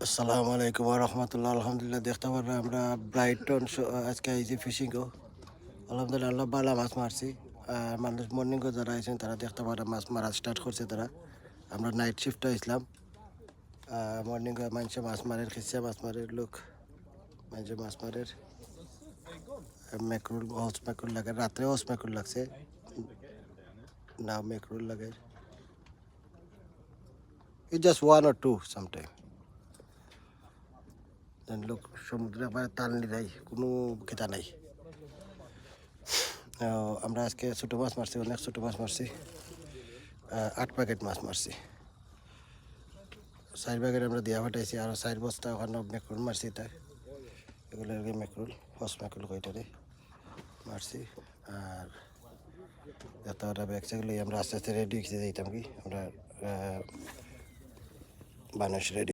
আসসালামু আলাইকুম রহমতুল্লাহ। আলহামদুলিল্লাহ দেখতে পারলাম আমরা ব্রাইটন আজকে আইছি ফিশিংও। আলহামদুলিল্লাহ আল্লাহ বালা মাছ মারছি। আর মানুষ মর্নিংও যারা আইছেন তারা দেখতে পারে মাছ মারা স্টার্ট করছে তারা। আমরা নাইট শিফটে আসলাম। মর্নিং মানুষে মাছ মারের খিসে মাছ মারের লোক মানুষে মাছ মারের মেকরুল হস মেকরুল লাগে, রাত্রে হস মেকরুল লাগছে না মেকরুল লাগে। It just one or two sometime. লোক সমুদ্রে তাল নিলাই কোনো খেতা নাই। আমরা আজকে ছোটো মাছ মারছি, অনেক ছোটো মাছ মারছি। 8 প্যাকেট মাছ মারছি। 4 প্যাকেট আমরা দিয়া ফাটাইছি, আর 4 বস্তা ওখানে মেকরুল মারছি। তাই এগুলো মেকরুল হস মেকরুল কইটারে মারছি। আর যতটা ব্যাগ সেগুলো আমরা আস্তে আস্তে রেডি হয়েছি যাইতাম কি আমরা মানুষ রেডি।